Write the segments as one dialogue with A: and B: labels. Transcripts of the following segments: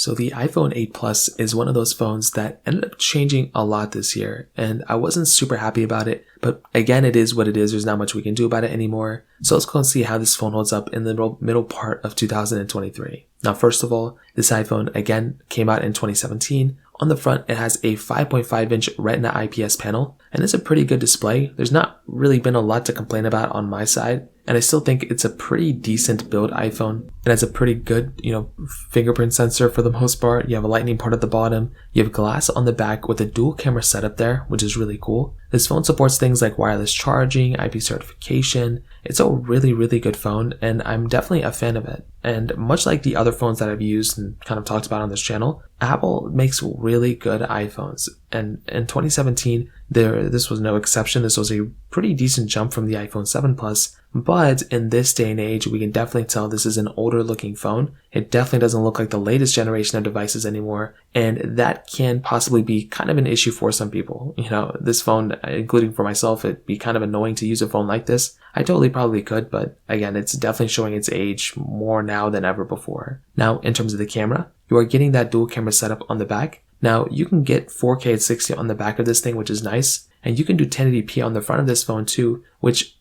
A: So the iPhone 8 Plus is one of those phones that ended up changing a lot this year, and I wasn't super happy about it, but again, it is what it is. There's not much we can do about it anymore. So let's go and see how this phone holds up in the middle part of 2023. Now, first of all, this iPhone again came out in 2017. On the front, it has a 5.5-inch Retina IPS panel, and it's a pretty good display. There's not really been a lot to complain about on my side, and I still think it's a pretty decent build iPhone. It has a pretty good, fingerprint sensor for the most part. You have a lightning port at the bottom. You have glass on the back with a dual camera setup there, which is really cool. This phone supports things like wireless charging, IP certification. It's a really, really good phone, and I'm definitely a fan of it. And much like the other phones that I've used and kind of talked about on this channel, Apple makes really good iPhones. And in 2017, this was no exception. This was a pretty decent jump from the iPhone 7 Plus. But in this day and age, we can definitely tell this is an older looking phone. It definitely doesn't look like the latest generation of devices anymore. And that can possibly be kind of an issue for some people. This phone, including for myself, it'd be kind of annoying to use a phone like this. I totally probably could, but again, it's definitely showing its age more now than ever before. Now, in terms of the camera, you are getting that dual camera setup on the back. Now, you can get 4K at 60 on the back of this thing, which is nice. And you can do 1080p on the front of this phone too, which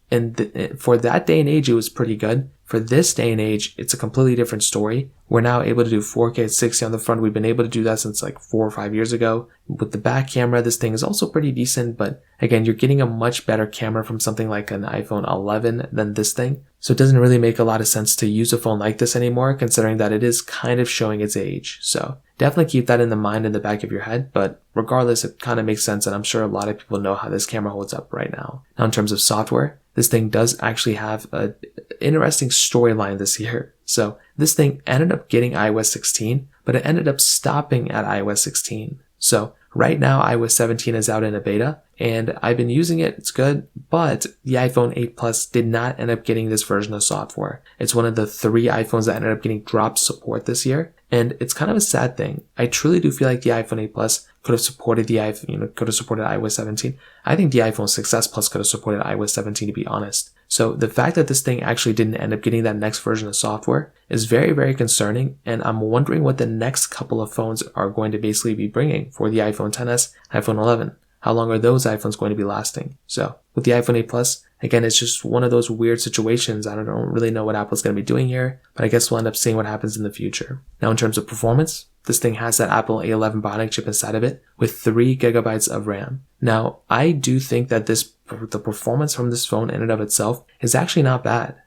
A: for that day and age, it was pretty good. For this day and age, it's a completely different story. We're now able to do 4K at 60 on the front. We've been able to do that since like 4 or 5 years ago. With the back camera, this thing is also pretty decent, but again, you're getting a much better camera from something like an iPhone 11 than this thing. So it doesn't really make a lot of sense to use a phone like this anymore, considering that it is kind of showing its age. So definitely keep that in the mind in the back of your head, but regardless, it kind of makes sense, and I'm sure a lot of people know how this camera holds up right now. Now, in terms of software, this thing does actually have an interesting storyline this year. So this thing ended up getting iOS 16, but it ended up stopping at iOS 16. So right now, iOS 17 is out in a beta, and I've been using it. It's good, but the iPhone 8 Plus did not end up getting this version of software. It's one of the 3 iPhones that ended up getting dropped support this year, and it's kind of a sad thing. I truly do feel like the iPhone 8 Plus could have supported the iPhone, could have supported iOS 17. I think the iPhone 6s Plus could have supported iOS 17, to be honest. So the fact that this thing actually didn't end up getting that next version of software is very, very concerning, and I'm wondering what the next couple of phones are going to basically be bringing for the iPhone XS, iPhone 11. How long are those iPhones going to be lasting? So with the iPhone 8 Plus, again, it's just one of those weird situations. I don't really know what Apple's going to be doing here, but I guess we'll end up seeing what happens in the future. Now, in terms of performance, this thing has that Apple A11 Bionic chip inside of it with 3 gigabytes of RAM. Now, I do think that the performance from this phone in and of itself is actually not bad.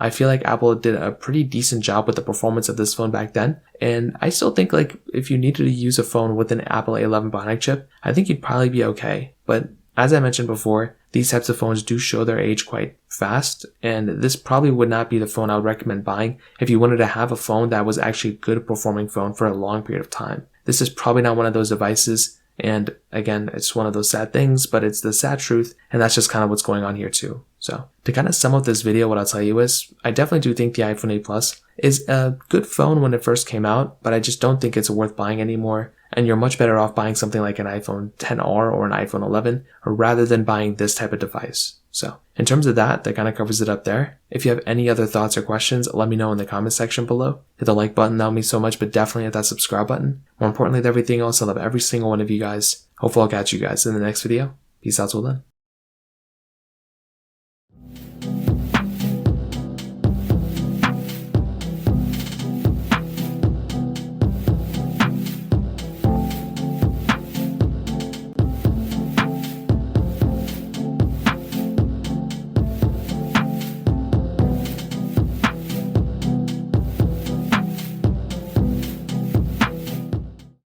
A: I feel like Apple did a pretty decent job with the performance of this phone back then. And I still think like if you needed to use a phone with an Apple A11 Bionic chip, I think you'd probably be okay. But as I mentioned before, these types of phones do show their age quite fast. And this probably would not be the phone I would recommend buying if you wanted to have a phone that was actually a good performing phone for a long period of time. This is probably not one of those devices. And again, it's one of those sad things, but it's the sad truth. And that's just kind of what's going on here too. So to kind of sum up this video, what I'll tell you is I definitely do think the iPhone 8 Plus is a good phone when it first came out, but I just don't think it's worth buying anymore. And you're much better off buying something like an iPhone XR or an iPhone 11 rather than buying this type of device. So in terms of that kind of covers it up there. If you have any other thoughts or questions, let me know in the comment section below. Hit the like button, that would mean so much, but definitely hit that subscribe button. More importantly than everything else, I love every single one of you guys. Hopefully I'll catch you guys in the next video. Peace out till then.